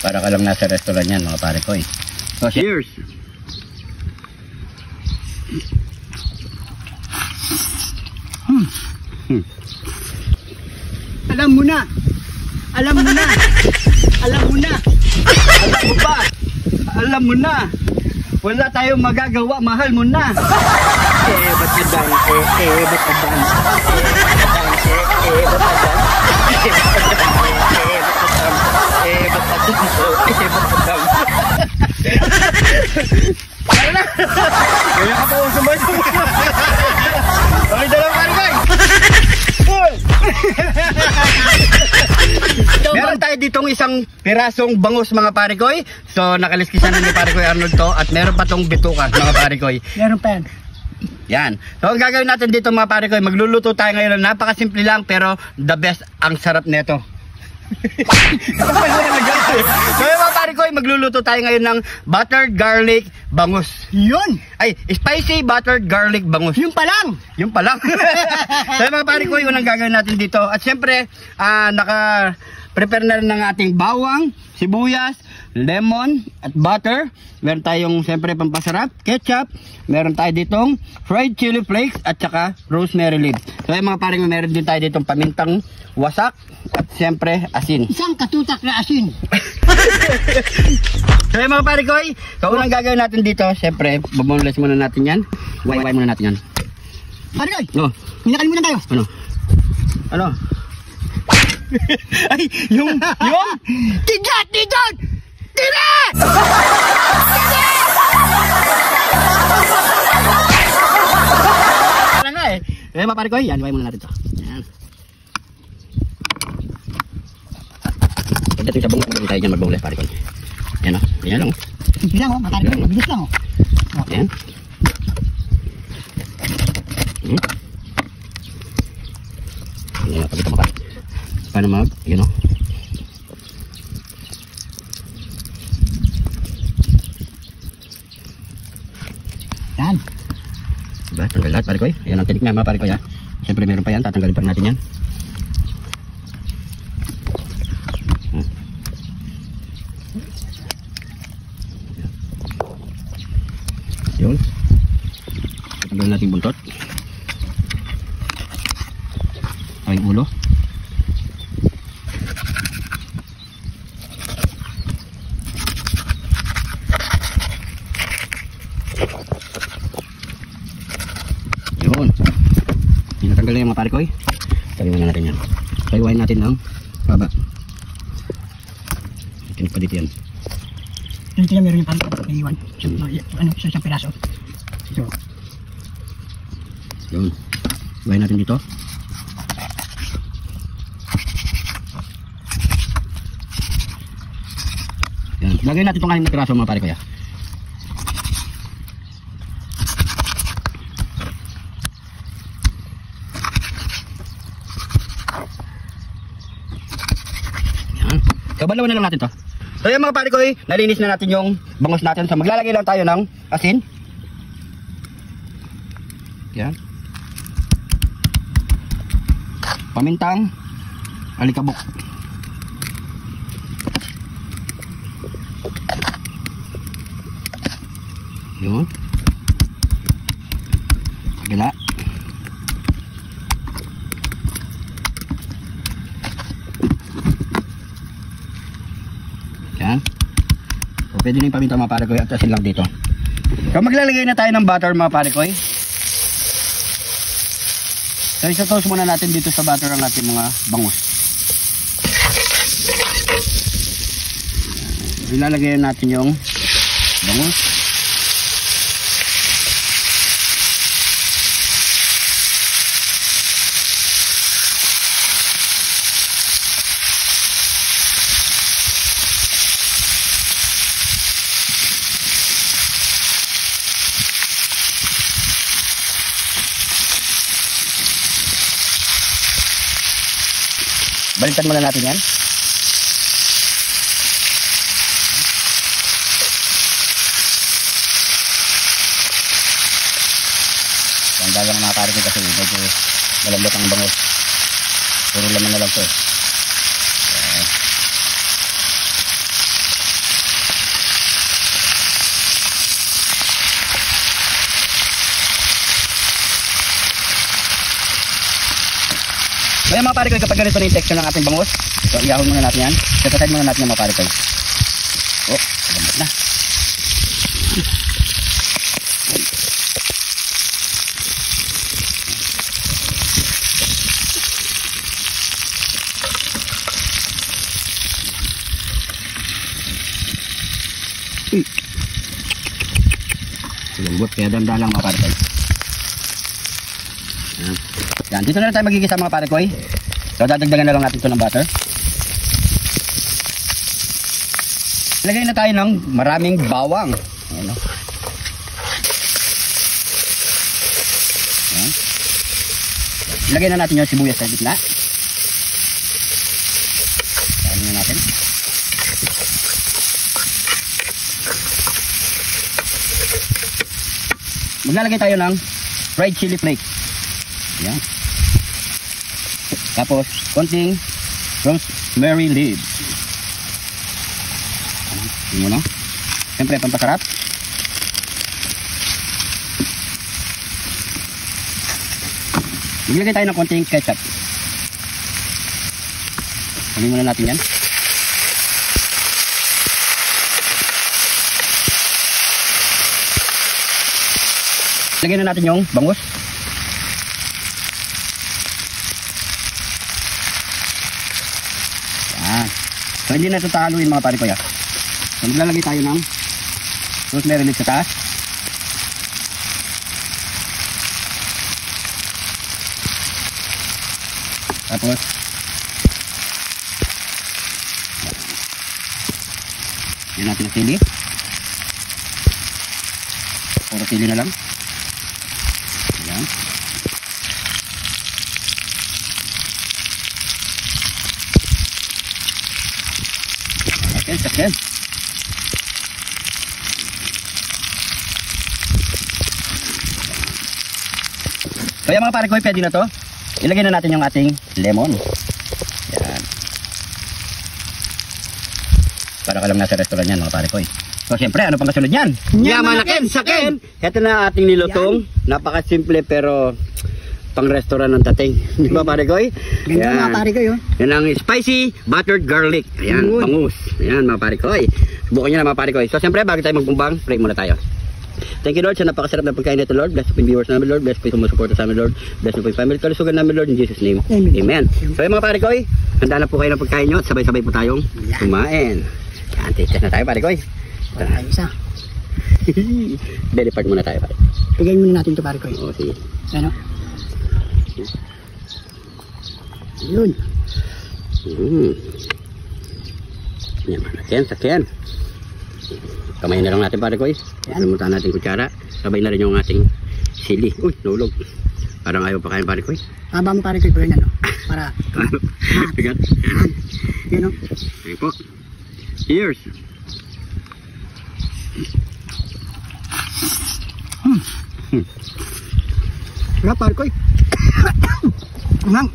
Para ka lang nasa restaurant yan mga pare ko eh. So, cheers! Alam mo na! Alam mo na! Alam mo na! Alam mo ba? Alam mo na! Wala tayong magagawa, mahal mo na! Ba't ka dan? Ba't ka dan? Kaya ka pa usumay. Bakit dalang kargay? Meron tayo ditong isang pirasong bangus mga parikoy. So nakaliskisan na ni Parikoy Arnold to. At meron pa tong bituka mga parikoy. Meron pa yan. Yan. So ang gagawin natin dito mga parikoy, magluluto tayo ngayon. Napakasimple lang pero the best, ang sarap nito. So mga parikoy, magluluto tayo ngayon ng buttered garlic bangus. Yun! Ay, spicy buttered garlic bangus. Yung pa lang! Yung pa lang. So mga parikoy, unang gagawin natin dito. At syempre, naka-prepare na rin ng ating bawang, sibuyas, lemon, at butter. Meron tayong syempre pampasarap, ketchup. Meron tayo ditong fried chili flakes at saka rosemary leaves. So mga parikoy, meron din tayo ditong pamintang wasak at syempre asin. Isang katutak na asin. So mga parikoy, so unang gagawin natin dito, syempre buboneless muna natin yan. Way muna natin yan. Parikoy, no, minakalimutan tayo. Ano? Ay, yung tigat! Ano nga eh. Mga parikoy, yan, way muna natin to. Yan. Pagdating sa bunga, tayo dyan mag-boneless parikoy. Yan o, yan lang o. Simple lang o, mga parikoy, mabilis lang o. Yan. Yan, pagkita mo pa. Paano mag, yun o. Yan. Diba, tanggal lahat parikoy. Yan ang tinik na mga parikoy ha. Siyempre meron pa yan, tatanggalin pa natin yan. Yun. Tatanggalin natin buntot. Ay ulo. Yun. Tinatanggal na yung mga parikoy. Tanggalin na natin yan. Kayuwain natin ng baba. Tinik pa dito yan. Dito yan meron yung parikoy. Naiiwan. Ano, isang piraso. So. Yun. Kayuwain natin dito. Yan. Lagay natin itong aking piraso mga parikoy ha. Kabalawan na lang natin to. So yung mga parikoy, nalinis na natin yung bangus natin. So maglalagay lang tayo ng asin. Yan. Pamintang alikabok. Yun. Gila. Yan. So, pwede na yung paminta mga parikoy at asin lang dito. So maglalagay na tayo ng butter mga parikoy. So isa-toast muna natin dito sa butter ang ating mga bangus. Ilalagay natin yung bangus. Balikan muna natin yan. Ganda lang mga parikoy kasi medyo malambot ang bangus. Puro laman na lang to. Kaya mga pare ko, kapag ganito na yung texture ng ating bangus, so ihahon muna natin yan. Set aside muna natin yan mga pare ko. Oh, gamot na. Lambot, kaya danda lang mga pare ko. Yan, dito na lang tayo magigisa mga pare ko. So dadagdagan na lang natin ito ng butter. Lagay na tayo ng maraming bawang. Ayan, oh. Ayan. Lagay na natin yung sibuyas sa gitna. Lagay na natin. Maglalagay tayo ng fried chili flakes. Ayan. Tapos, konting rosemary leaves. Ayan mo na. Siyempre, pampasarap. Maglagay tayo ng konting ketchup. Sabihin muna natin yan. Lagyan na natin yung bangus. Yan. So hindi na ito tahaluin mga pare ko ya. So maglalagay tayo ng rosemary leaves sa taas. Tapos yan natin ang sili. Puro sili na lang. Yan. Sakyan. So yan mga pare ko, pwede na to. Ilagay na natin yung ating lemon. Yan. Para ka lang nasa restaurant yan mga pare ko. So siyempre, ano pang kasunod yan? Yamanakin, sakin! Ito na ating nilutong. Napakasimple pero pang restaurant ng dating. Di ba pare ko? Ganda mga pare ko yun. Yan ang spicy buttered garlic. Ayan, bangus. Ayan mga pare ko. Subukan nyo na mga pare ko. So siyempre, bago tayo magbumbang, pray muna tayo. Thank you Lord sa napakasarap na pagkain nito Lord. Bless po yung viewers namin Lord. Bless po yung sumusuporta sa amin Lord. Bless po yung family kalusugan namin Lord. In Jesus name. Amen. So yung mga pare ko, handa na po kayo ng pagkain nyo at sabay-sabay po tayong kumain. Yan, taste na tayo pare ko. Tayo isa. Belly part muna tayo pare. Pigayin muna natin ito pare ko. Oo, sige. Ano? Yun. Yan, sakyan. Kamay na lang natin pare ko. Namunta natin kutsara. Sabay na rin yung ating sili. Uy, nulog. Parang ayaw pa kain pare ko. Haba mo pare ko yung ano. Para. Bigat. Yun o. Ayun po. Cheers. Wala pare ko. Umang.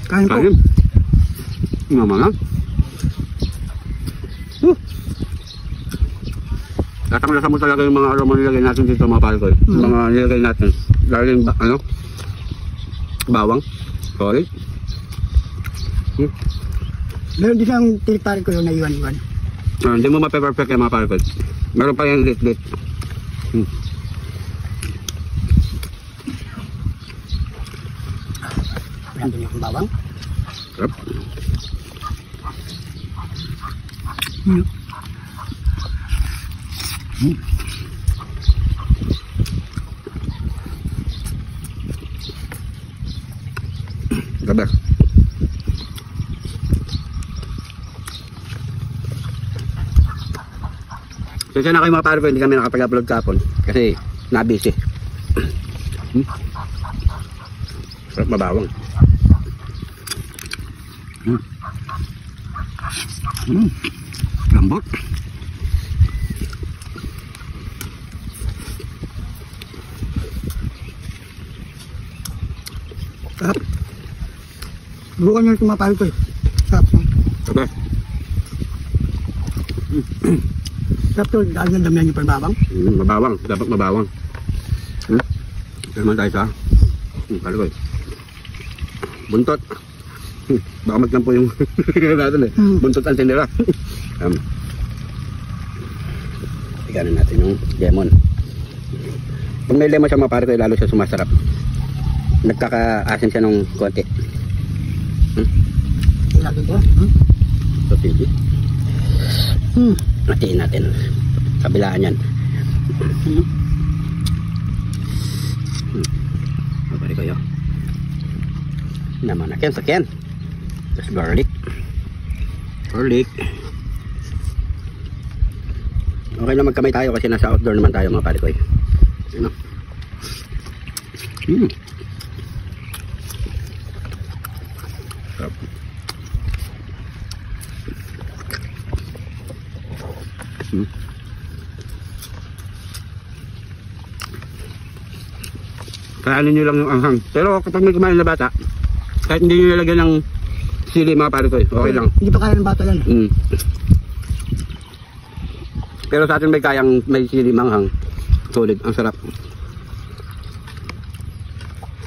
Kain po. Kain. Mamanga. Lasang-lasa mo talaga yung mga aroma nilagay natin dito mga pare ko. Mga nilagay natin. Lagay ano? Bawang. Sorry. Meron din ang tinik pare ko yung naiwan-iwan. Hindi mo mape-perfect yung mga pare ko. Meron pa yung lit-lit. Meron din yung bawang. Sarap. Gabi. Kasi na kayo mga pare ko, hindi kami nakapag-upload kahapon kasi nabisi. Sarap mabawang. Lambot. Sarap. Bukan nyo yung mga pare ko. Sarap. Gabi. Sarap to. Dahil ng damihan nyo pa yung bawang. Mabawang. Dapat mabawang. Naman tayo sa Parikoy. Buntot. Baka maglampo yung natin eh. Buntot ang tinira. Tignan natin yung lemon. Pag may lemon siya mga parikoy, lalo siya sumasarap. Nagkaka-asin siya ng konti. Lagi ko. So, sige. Hatiin natin. Kabilaan yan. Mabari kayo. Naman na sakyan. Tapos garlic. Garlic. Okay lang magkamay tayo kasi nasa outdoor naman tayo mga parikoy. Ano? Sarap. Kaanin nyo lang yung anghang. Pero kapag may kumain na bata, kahit hindi nyo nilagyan ng sili mga parikoy, okay lang. Hindi pa kaya ng bata yan. Pero sa atin may kayang may sili manghang. Solid, ang sarap.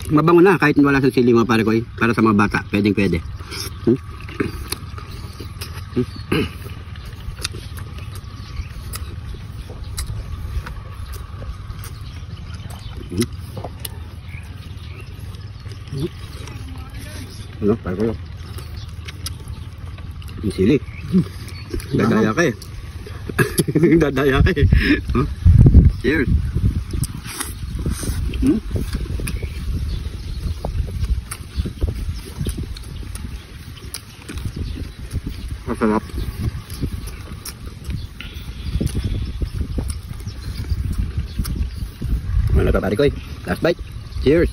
Mabango na kahit wala sa sili mga parikoy. Para sa mga bata, pwedeng pwede. Ano, parikoy. Yung sili. Dadaya ka eh. Dadaya ka eh. Huh? Cheers. Masarap. Ano ka parikoy? Last bite. Cheers.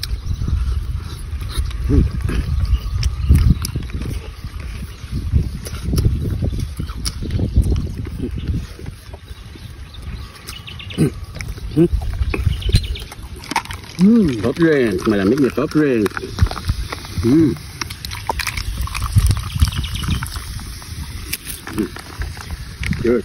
Soft drinks, malamig na soft drinks. Cheers.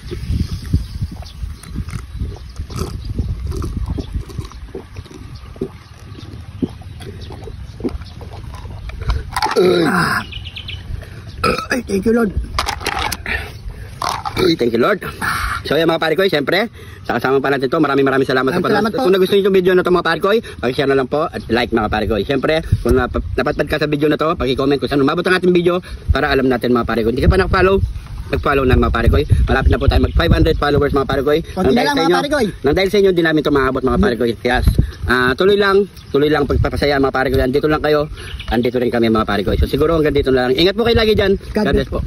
Ay, thank you Lord. Thank you Lord. So yan mga parikoy, siyempre, kasama pa natin ito. Maraming salamat sa panonood. Salamat po. Kung nagustuhan niyo yung video na ito mga parikoy, pag-share na lang po at like mga parikoy. Siyempre, kung napatpad ka sa video na ito, pag-comment kung saan umabot ang ating video para alam natin mga parikoy. Hindi ka pa nag-follow na mga parikoy. Malapit na po tayo mag 500 followers mga parikoy. Konti na lang mga parikoy. Nang dahil sa inyo, hindi namin ito maabot mga parikoy. Yes. Tuloy lang pagpapasaya mga parikoy. Andito lang kayo, andito rin kami mga parikoy. So siguro hanggang dito na lang. Ingat po kayo lagi dyan. God bless po.